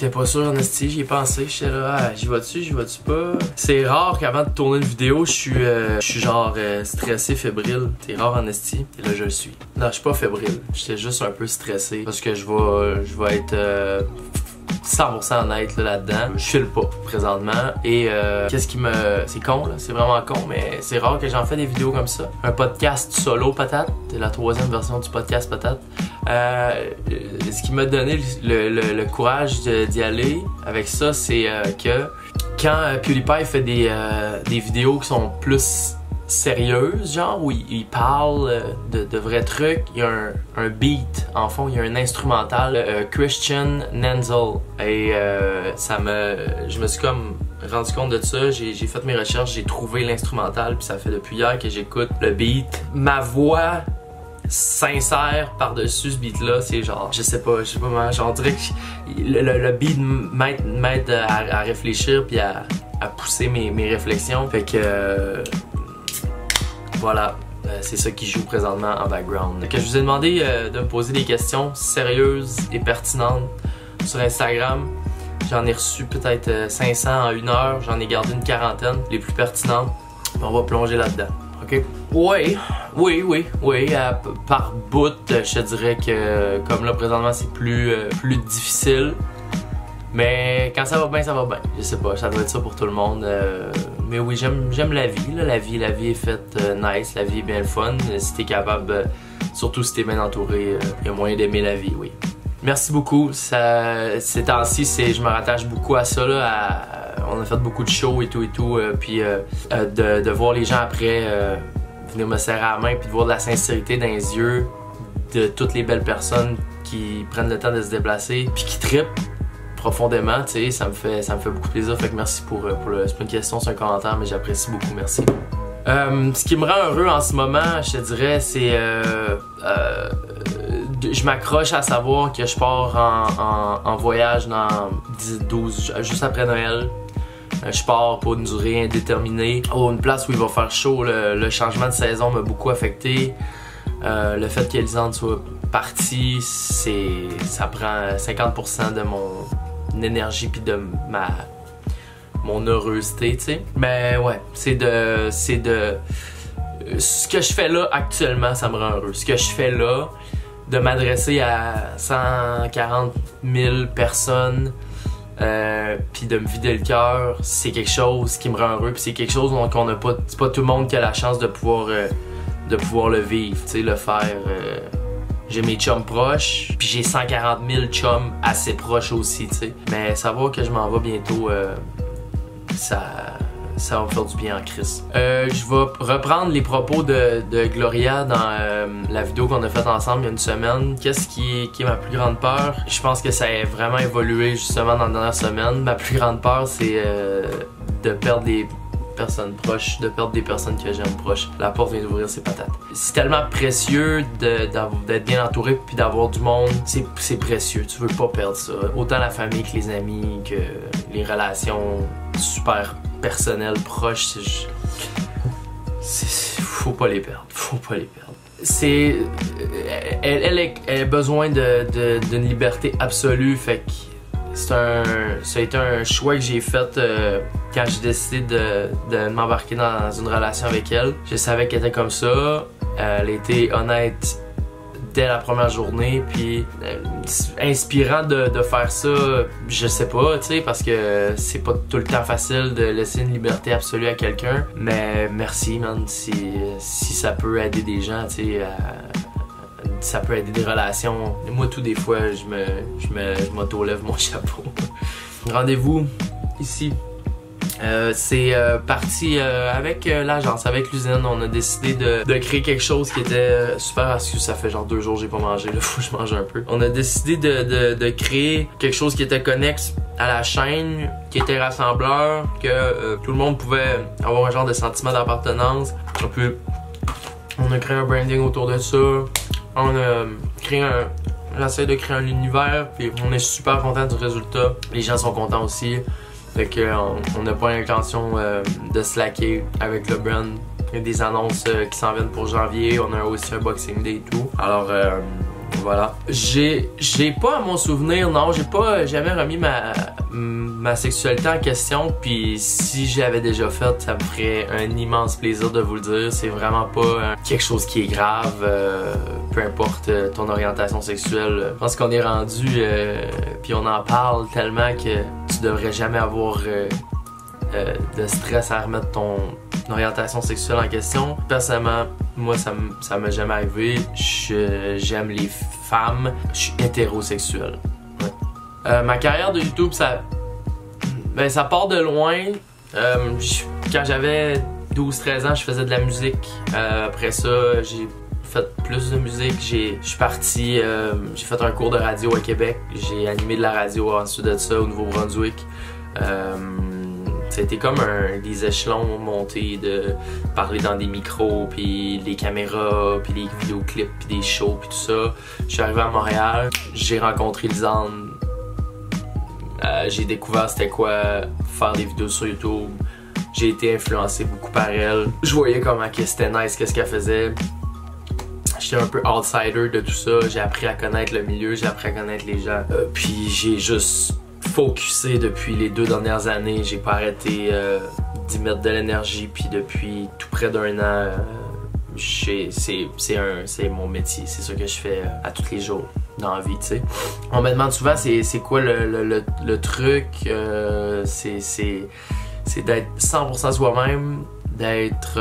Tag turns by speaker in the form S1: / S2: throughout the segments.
S1: j'étais pas sûr en esti, j'y ai pensé, j'étais là, ah, j'y vas-tu pas? C'est rare qu'avant de tourner une vidéo, je suis genre stressé, fébrile. C'est rare en esti, et là je le suis. Non, je suis pas fébrile, j'étais juste un peu stressé parce que je vais être 100% honnête là-dedans. Je file pas présentement et qu'est-ce qui me... C'est con là, c'est vraiment con, mais c'est rare que j'en fais des vidéos comme ça. Un podcast solo patate, c'est la 3e version du podcast patate. Ce qui m'a donné le courage d'y aller avec ça, c'est que quand PewDiePie fait des vidéos qui sont plus sérieuses, genre où il parle de vrais trucs, il y a un beat en fond, il y a un instrumental, Christian Nenzel, et je me suis comme rendu compte de ça, j'ai fait mes recherches, j'ai trouvé l'instrumental, puis ça fait depuis hier que j'écoute le beat. Ma voix sincère par-dessus ce beat-là, c'est genre, je sais pas comment, genre, on dirait que le beat m'aide à réfléchir puis à pousser mes réflexions, fait que voilà, c'est ça qui joue présentement en background. Je vous ai demandé de me poser des questions sérieuses et pertinentes sur Instagram. J'en ai reçu peut-être 500 en 1 heure, j'en ai gardé une quarantaine, les plus pertinentes. On va plonger là-dedans, ok? Oui, par bout, je te dirais que comme là présentement c'est plus difficile. Mais quand ça va bien, je sais pas, ça doit être ça pour tout le monde. Mais oui, j'aime la vie, là. La vie est faite nice, la vie est bien le fun. Si t'es capable, surtout si t'es bien entouré, il y a moyen d'aimer la vie, oui. Merci beaucoup. Ces temps-ci, je me rattache beaucoup à ça, là. On a fait beaucoup de shows et tout, puis de voir les gens après venir me serrer la main, puis de voir de la sincérité dans les yeux de toutes les belles personnes qui prennent le temps de se déplacer, puis qui trippent profondément, tu sais, ça me fait beaucoup de plaisir, fait que merci pour c'est pas une question, c'est un commentaire, mais j'apprécie beaucoup, merci. Ce qui me rend heureux en ce moment, je te dirais, c'est je m'accroche à savoir que je pars en voyage dans 12, juste après Noël. Je pars pour une durée indéterminée, une place où il va faire chaud. Le changement de saison m'a beaucoup affecté. Le fait qu'Elisande soit partie, ça prend 50% de mon énergie puis de mon heureusité, tu sais. Mais ouais, c'est de ce que je fais là actuellement, ça me rend heureux. Ce que je fais là, de m'adresser à 140 000 personnes, puis de me vider le cœur, c'est quelque chose qui me rend heureux, puis c'est quelque chose qu'on n'a pas, c'est pas tout le monde qui a la chance de pouvoir le vivre, tu sais, le faire. J'ai mes chums proches, puis j'ai 140 000 chums assez proches aussi, tu sais. Mais savoir que je m'en vais bientôt, ça va me faire du bien en crise. Je vais reprendre les propos de Gloria dans la vidéo qu'on a faite ensemble il y a une semaine. Qu'est-ce qui est ma plus grande peur? Je pense que ça a vraiment évolué justement dans la dernière semaine. Ma plus grande peur, c'est de perdre des personnes proches, de perdre des personnes que j'aime proches. La porte vient d'ouvrir ses patates. C'est tellement précieux d'être bien entouré puis d'avoir du monde. C'est précieux, tu veux pas perdre ça. Autant la famille que les amis, que les relations super personnelles, proches. Faut pas les perdre. Faut pas les perdre. Elle a besoin d'une liberté absolue, fait que ça a été un choix que j'ai fait quand j'ai décidé de m'embarquer dans une relation avec elle. Je savais qu'elle était comme ça. Elle était honnête dès la première journée, puis inspirant de faire ça, je sais pas, tu sais, parce que c'est pas tout le temps facile de laisser une liberté absolue à quelqu'un. Mais merci, man, si ça peut aider des gens, tu sais, ça peut aider des relations. Moi, tout des fois, je m'auto-lève mon chapeau. Rendez-vous ici. C'est parti avec l'agence, avec l'usine. On a décidé de créer quelque chose qui était super astucieux. Ça fait genre 2 jours que j'ai pas mangé, là, faut que je mange un peu. On a décidé de créer quelque chose qui était connexe à la chaîne, qui était rassembleur, que tout le monde pouvait avoir un genre de sentiment d'appartenance. On a créé un branding autour de ça. On a créé j'essaie de créer un univers, puis on est super content du résultat. Les gens sont contents aussi. Fait qu'on n'a pas l'intention de slacker avec le brand. Il y a des annonces qui s'en viennent pour janvier. On a aussi un Boxing Day et tout. Alors, Voilà. J'ai pas à mon souvenir, non, j'ai pas jamais remis ma sexualité en question, puis si j'avais déjà fait, ça me ferait un immense plaisir de vous le dire. C'est vraiment pas quelque chose qui est grave, peu importe ton orientation sexuelle. Je pense qu'on est rendu, puis on en parle tellement que tu devrais jamais avoir de stress à remettre ton orientation sexuelle en question. Personnellement, moi ça m'est jamais arrivé. J'aime les femmes, je suis hétérosexuel. Ouais. Ma carrière de YouTube, ça part de loin. Quand j'avais 12-13 ans, je faisais de la musique. Après ça, j'ai fait plus de musique. Je suis parti, j'ai fait un cours de radio à Québec. J'ai animé de la radio ensuite de ça au Nouveau-Brunswick. Ça a été comme des échelons montés de parler dans des micros, puis des caméras, puis des vidéoclips, puis des shows, puis tout ça. Je suis arrivé à Montréal, j'ai rencontré Lisanne. J'ai découvert c'était quoi faire des vidéos sur YouTube. J'ai été influencé beaucoup par elle. Je voyais comment c'était nice, qu'est-ce qu'elle faisait. J'étais un peu outsider de tout ça. J'ai appris à connaître le milieu, j'ai appris à connaître les gens. Puis j'ai juste focusé depuis les 2 dernières années. J'ai pas arrêté d'y mettre de l'énergie. Puis depuis tout près d'1 an, c'est mon métier. C'est ça que je fais à tous les jours dans la vie, tu sais. On me demande souvent c'est quoi le truc. C'est d'être 100% soi-même, d'être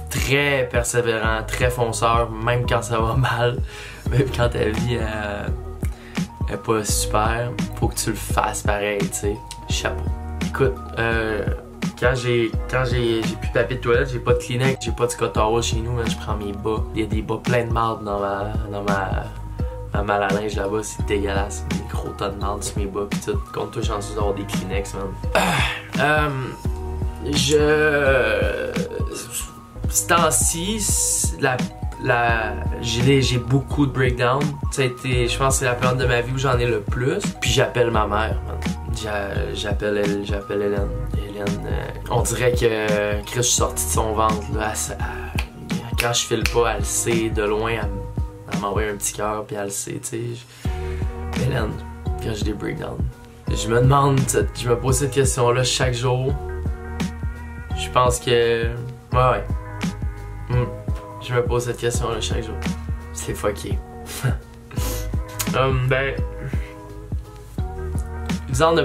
S1: très persévérant, très fonceur, même quand ça va mal, même quand ta vie est pas super, faut que tu le fasses pareil, tu sais. Chapeau. Écoute, quand j'ai plus de papier de toilette, j'ai pas de Kleenex, j'ai pas de Scott Towel chez nous, je prends mes bas. Il y a des bas pleins de marde dans ma malle à linge là-bas, c'est dégueulasse. Des gros tas de marde sur mes bas pis tout. Compte toi chanceux d'avoir des Kleenex, man. Ce temps-ci, j'ai beaucoup de breakdown. Ça a été, je pense que c'est la période de ma vie où j'en ai le plus. Puis j'appelle ma mère, man. J'appelle Hélène. On dirait que Chris, je suis sorti de son ventre. Là, quand je file pas, elle le sait de loin. Elle m'envoie un petit cœur, puis elle le sait, tu sais. Hélène, quand j'ai des breakdowns. Je me pose cette question-là chaque jour. Je pense que... Ouais. Je me pose cette question-là chaque jour. C'est fucké. Lisanne a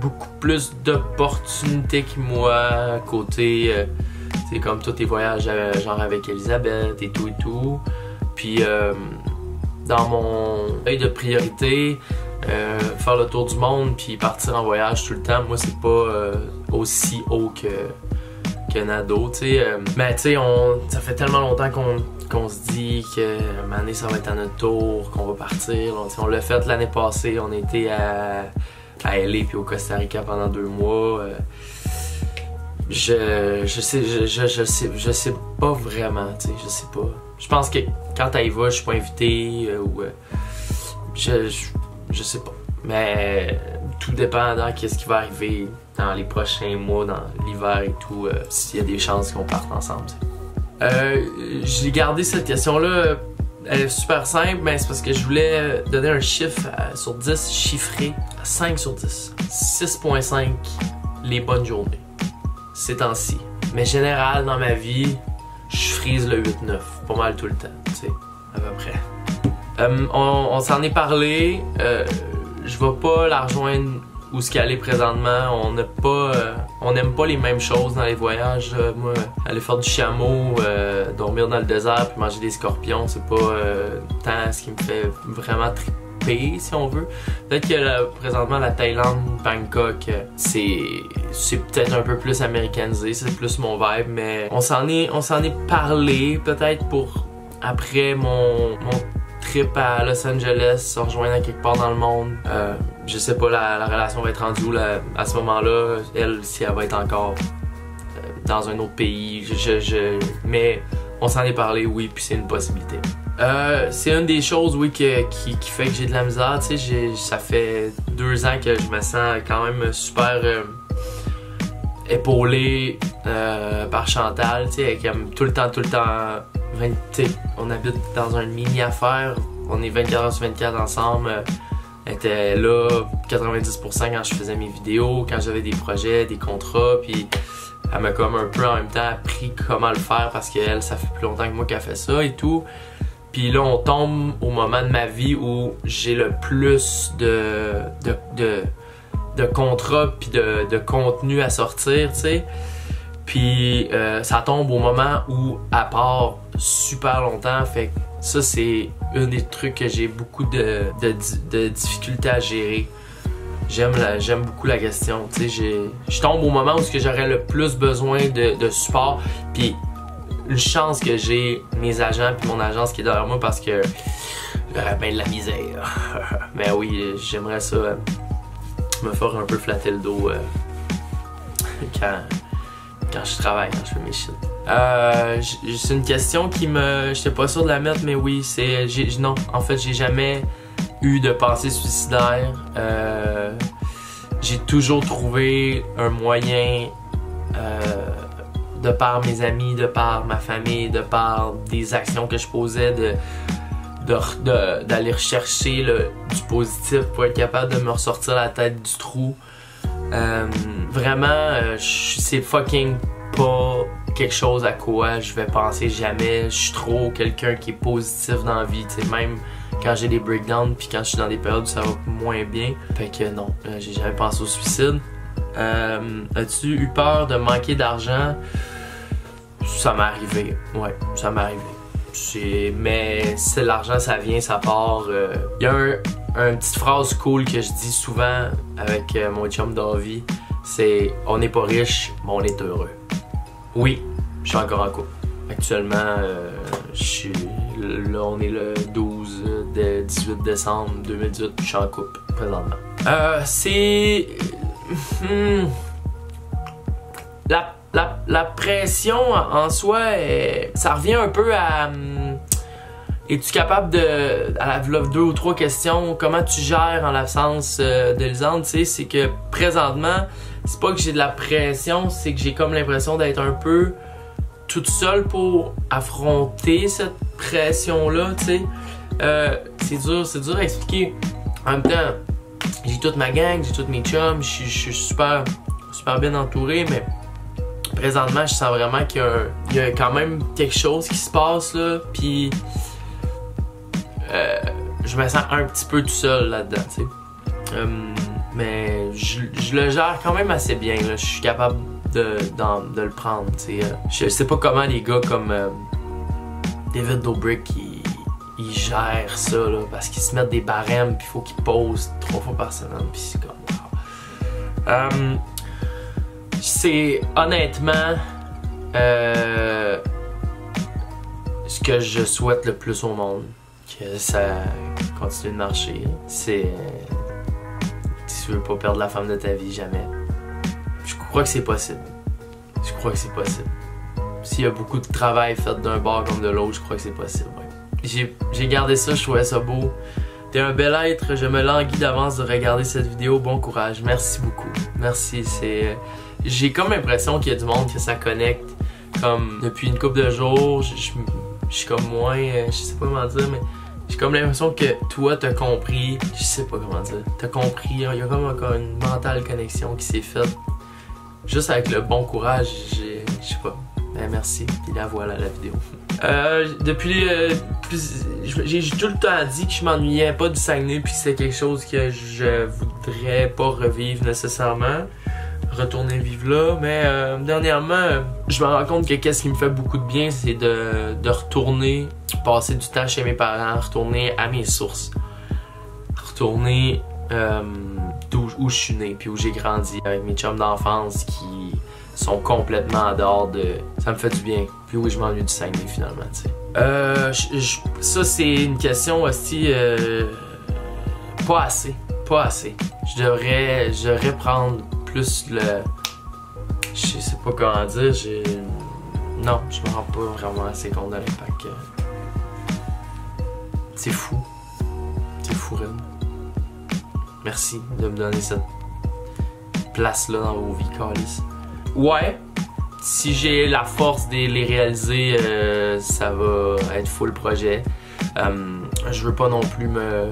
S1: beaucoup plus d'opportunités que moi, côté... c'est comme tous tes voyages, genre avec Elisabeth et tout. Puis, dans mon œil de priorité, faire le tour du monde puis partir en voyage tout le temps, moi, c'est pas aussi haut qu'un ado, tu sais. Mais tu sais, ça fait tellement longtemps qu'on se dit que une année, ça va être à notre tour, qu'on va partir. On l'a fait l'année passée, on était à LA puis au Costa Rica pendant 2 mois. Je sais pas vraiment, tu sais, je sais pas. Je pense que quand t'y vas, je suis pas invité ou je sais pas. Mais tout dépend de qu'est-ce qui va arriver dans les prochains mois, dans l'hiver et tout, s'il y a des chances qu'on parte ensemble. J'ai gardé cette question-là, elle est super simple, mais c'est parce que je voulais donner un chiffre sur 10 chiffré, 5 sur 10. 6.5 les bonnes journées. Ces temps-ci. Mais général, dans ma vie, je frise le 8-9, pas mal tout le temps, tu sais, à peu près. On s'en est parlé, je vais pas la rejoindre où ce qu'elle est présentement. On n'aime pas les mêmes choses dans les voyages. Moi, aller faire du chameau, dormir dans le désert puis manger des scorpions, c'est pas tant ce qui me fait vraiment triper, si on veut. Peut-être que présentement la Thaïlande, Bangkok, c'est peut-être un peu plus américanisé, c'est plus mon vibe, mais on s'en est parlé peut-être pour après mon trip à Los Angeles, se rejoindre à quelque part dans le monde. Je sais pas, la relation va être rendue où à ce moment-là, elle, si elle va être encore dans un autre pays. Mais on s'en est parlé, oui, puis c'est une possibilité. C'est une des choses, oui, qui fait que j'ai de la misère. Tu sais, ça fait 2 ans que je me sens quand même super épaulé par Chantal. Tu sais, elle est comme tout le temps on habite dans une mini-affaire, on est 24 heures sur 24 ensemble. Elle était là 90% quand je faisais mes vidéos, quand j'avais des projets, des contrats, puis elle m'a comme un peu en même temps appris comment le faire parce qu'elle, ça fait plus longtemps que moi qu'elle fait ça et tout. Puis là, on tombe au moment de ma vie où j'ai le plus de contrats puis de contenu à sortir, tu sais. Puis ça tombe au moment où elle part super longtemps, fait que ça c'est un des trucs que j'ai beaucoup de difficultés à gérer. J'aime beaucoup la question, tu sais, je tombe au moment où j'aurais le plus besoin de support, puis une chance que j'ai mes agents puis mon agence qui est derrière moi parce que ben de la misère. Mais oui, j'aimerais ça me faire un peu flatter le dos quand je travaille, quand je fais mes shit. C'est une question qui me... J'étais pas sûr de la mettre, mais oui, c'est... Non, en fait, j'ai jamais eu de pensée suicidaire. J'ai toujours trouvé un moyen, de par mes amis, de par ma famille, de par des actions que je posais, d'aller rechercher du positif pour être capable de me ressortir la tête du trou. Vraiment, c'est fucking pas quelque chose à quoi je vais penser jamais. Je suis trop quelqu'un qui est positif dans la vie, tu sais, même quand j'ai des breakdowns puis quand je suis dans des périodes où ça va moins bien. Fait que non, j'ai jamais pensé au suicide. As-tu eu peur de manquer d'argent? Ça m'est arrivé, ouais, ça m'est arrivé. Mais si l'argent ça vient, ça part. Y a une petite phrase cool que je dis souvent avec mon chum Davy, c'est « On n'est pas riche, mais on est heureux ». Oui, je suis encore en couple. Actuellement, là, on est le 18 décembre 2018, je suis en couple présentement. C'est... La pression en soi, ça revient un peu à... Es-tu capable à la 2 ou 3 questions, comment tu gères en l'absence de Lisande, tu sais, c'est que présentement, c'est pas que j'ai de la pression, c'est que j'ai comme l'impression d'être un peu toute seule pour affronter cette pression-là, tu sais. C'est dur à expliquer. En même temps, j'ai toute ma gang, j'ai tous mes chums, je suis super bien entouré, mais présentement, je sens vraiment qu'il y a quand même quelque chose qui se passe là, puis je me sens un petit peu tout seul là-dedans, tu sais. Mais je le gère quand même assez bien, là. Je suis capable de le prendre, tu sais. Je sais pas comment les gars comme David Dobrik ils gèrent ça, là, parce qu'ils se mettent des barèmes, puis il faut qu'ils posent 3 fois par semaine, puis c'est comme wow. C'est honnêtement ce que je souhaite le plus au monde, que ça continue de marcher. C'est si tu veux pas perdre la femme de ta vie, jamais. Je crois que c'est possible. Je crois que c'est possible. S'il y a beaucoup de travail fait d'un bord comme de l'autre, je crois que c'est possible. Ouais. J'ai gardé ça, je trouvais ça beau. T'es un bel être, je me languis d'avance de regarder cette vidéo. Bon courage, merci beaucoup. Merci, c'est... J'ai comme l'impression qu'il y a du monde que ça connecte. Comme depuis une couple de jours, je suis comme moins... je sais pas comment dire, mais j'ai comme l'impression que toi t'as compris. Je sais pas comment dire. T'as compris, il y a comme encore une mentale connexion qui s'est faite. Juste avec le bon courage, je sais pas. Ben merci, puis là voilà la vidéo. J'ai tout le temps dit que je m'ennuyais pas du Saguenay, puis c'est quelque chose que je voudrais pas revivre nécessairement. Retourner vivre là, mais dernièrement, je me rends compte que qu'est-ce qui me fait beaucoup de bien, c'est de retourner, passer du temps chez mes parents, retourner à mes sources, retourner où je suis né, puis où j'ai grandi, avec mes chums d'enfance qui sont complètement en dehors de... Ça me fait du bien. Puis oui, je m'ennuie du Saguenay finalement, tu sais. Ça, c'est une question aussi... pas assez. Pas assez. Je devrais prendre plus le... Je sais pas comment dire, non, je me rends pas vraiment assez compte de l'impact. C'est fou. C'est fou, Ren. Merci de me donner cette place-là dans vos vies, Calice. Ouais, si j'ai la force de les réaliser, ça va être full projet. Je veux pas non plus me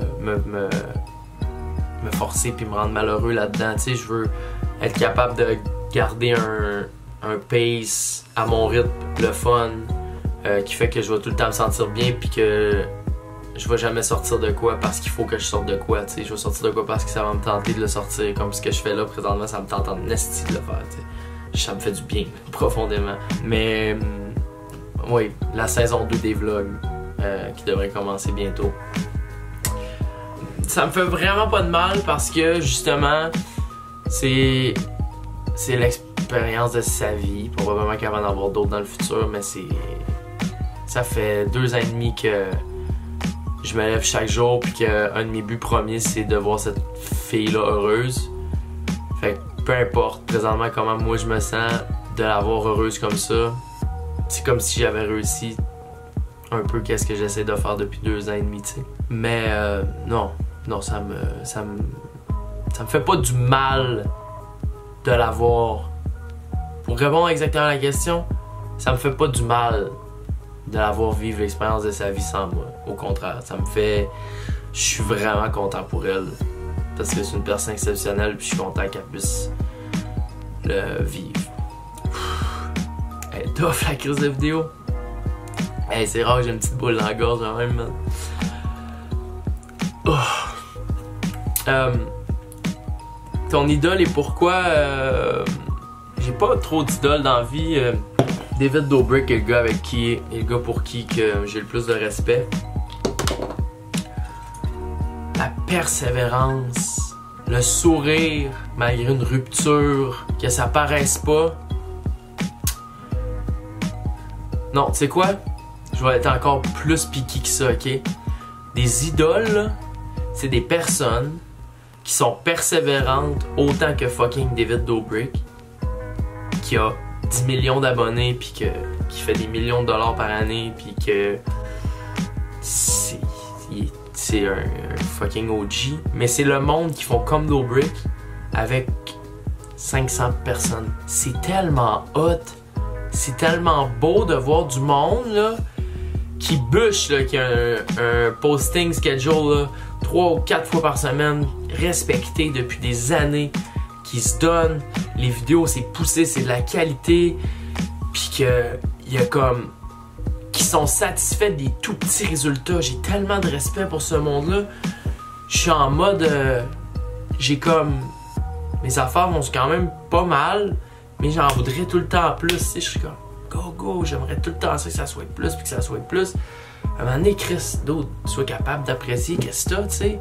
S1: forcer puis me rendre malheureux là-dedans. Tu sais, je veux être capable de garder un pace à mon rythme, le fun, qui fait que je vais tout le temps me sentir bien puis que je vais jamais sortir de quoi parce qu'il faut que je sorte de quoi. Tu sais, je vais sortir de quoi parce que ça va me tenter de le sortir. Comme ce que je fais là présentement, ça me tente en esti de le faire. Tu sais. Ça me fait du bien, profondément. Mais oui, la saison 2 des vlogs qui devrait commencer bientôt. Ça me fait vraiment pas de mal parce que justement, c'est l'expérience de sa vie. Probablement qu'il va en avoir d'autres dans le futur, mais ça fait 2 ans et demi que je me lève chaque jour puis qu'un de mes buts premiers, c'est de voir cette fille-là heureuse. Fait que peu importe présentement comment moi je me sens, de la voir heureuse comme ça, c'est comme si j'avais réussi un peu qu'est-ce que j'essaie de faire depuis 2 ans et demi, tu sais. Mais non, ça me fait pas du mal de la voir. Pour répondre exactement à la question, ça me fait pas du mal de la voir vivre l'expérience de sa vie sans moi. Au contraire, ça me fait... Je suis vraiment content pour elle. Parce que c'est une personne exceptionnelle puis je suis content qu'elle puisse le vivre. Elle est tough la crise de vidéo. Hey, c'est rare que j'ai une petite boule dans la gorge quand même, man. Ton idole et pourquoi j'ai pas trop d'idoles dans la vie. David Dobrik est le gars avec qui est le gars pour qui que j'ai le plus de respect. La persévérance, le sourire malgré une rupture, que ça paraisse pas. Non, tu sais quoi? Je vais être encore plus piqué que ça, ok? Des idoles, c'est des personnes qui sont persévérantes autant que fucking David Dobrik, qui a 10 millions d'abonnés puis qui fait des millions de dollars par année puis que c'est un fucking OG. Mais c'est le monde qui font comme Dobrik avec 500 personnes. C'est tellement hot. C'est tellement beau de voir du monde là, qui bûche, là, qui a un posting schedule là, 3 ou 4 fois par semaine, respecté depuis des années, qui se donne. Les vidéos, c'est poussé, c'est de la qualité. Puis qu'il y a comme... qui sont satisfaits des tout petits résultats. J'ai tellement de respect pour ce monde-là. Je suis en mode... j'ai comme... mes affaires vont quand même pas mal, mais j'en voudrais tout le temps plus. Tu sais, je suis comme... go, j'aimerais tout le temps ça, que ça soit plus, puis que ça soit plus. À un moment donné, Chris, d'autres, sois capable d'apprécier qu'est-ce que t'as, tu sais.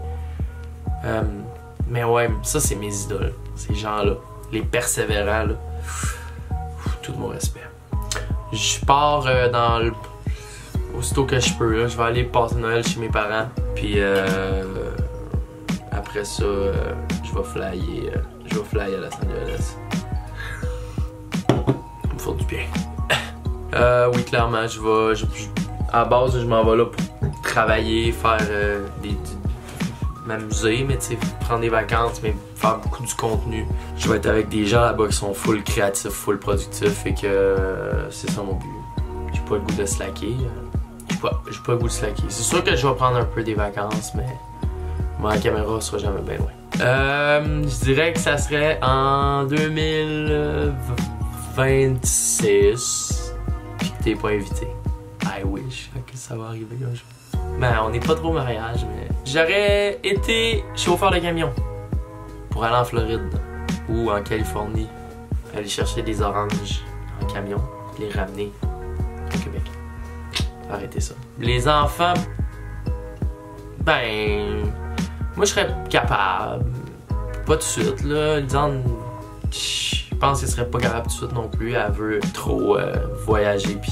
S1: Mais ouais, ça, c'est mes idoles. Ces gens-là. Les persévérants, là. Tout mon respect. Je pars dans le... aussitôt que je peux, là. Je vais aller passer Noël chez mes parents. Puis après ça, je vais flyer à Los Angeles. Ça me fait du bien. Oui, clairement, à base, je m'en vais là pour travailler, faire m'amuser, mais tu sais, prendre des vacances, mais faire beaucoup du contenu. Je vais être avec des gens là-bas qui sont full créatifs, full productifs, et que c'est ça mon but. J'ai pas le goût de slacker. J'ai pas le goût de slacker. C'est sûr que je vais prendre un peu des vacances, mais ma caméra sera jamais bien loin. Je dirais que ça serait en 2026, puis que t'es pas invité. I wish que ça va arriver un jour. Ben, on n'est pas trop au mariage, mais... J'aurais été chauffeur de camion pour aller en Floride ou en Californie, aller chercher des oranges en camion et les ramener au Québec. Arrêtez ça. Les enfants, ben... moi, je serais capable. Pas tout de suite, là. Lisanne, je pense qu'elle serait pas capable tout de suite non plus. Elle veut trop voyager, puis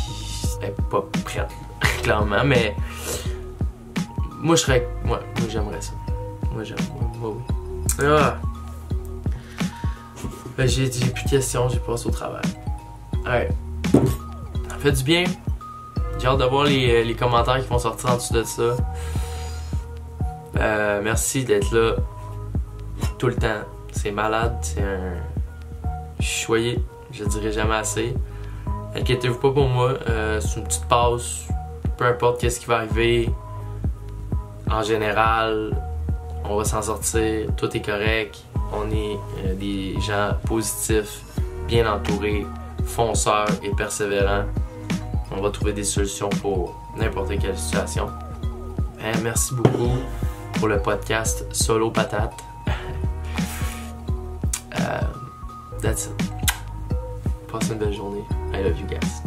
S1: elle est pas prête, clairement, mais... moi, je serais... moi, j'aimerais ça. Moi, oui. Ah. Ben, j'ai plus de questions, j'ai passé au travail. Ouais. Ça fait du bien. J'ai hâte de voir les commentaires qui vont sortir en dessous de ça. Merci d'être là tout le temps. C'est malade, c'est un... choyé, je dirais jamais assez. Inquiétez-vous pas pour moi, c'est une petite passe, peu importe qu'est-ce qui va arriver. En général, on va s'en sortir, tout est correct. On est des gens positifs, bien entourés, fonceurs et persévérants. On va trouver des solutions pour n'importe quelle situation. Merci beaucoup pour le podcast Solo Patate. That's it. Passez une belle journée. I love you guys.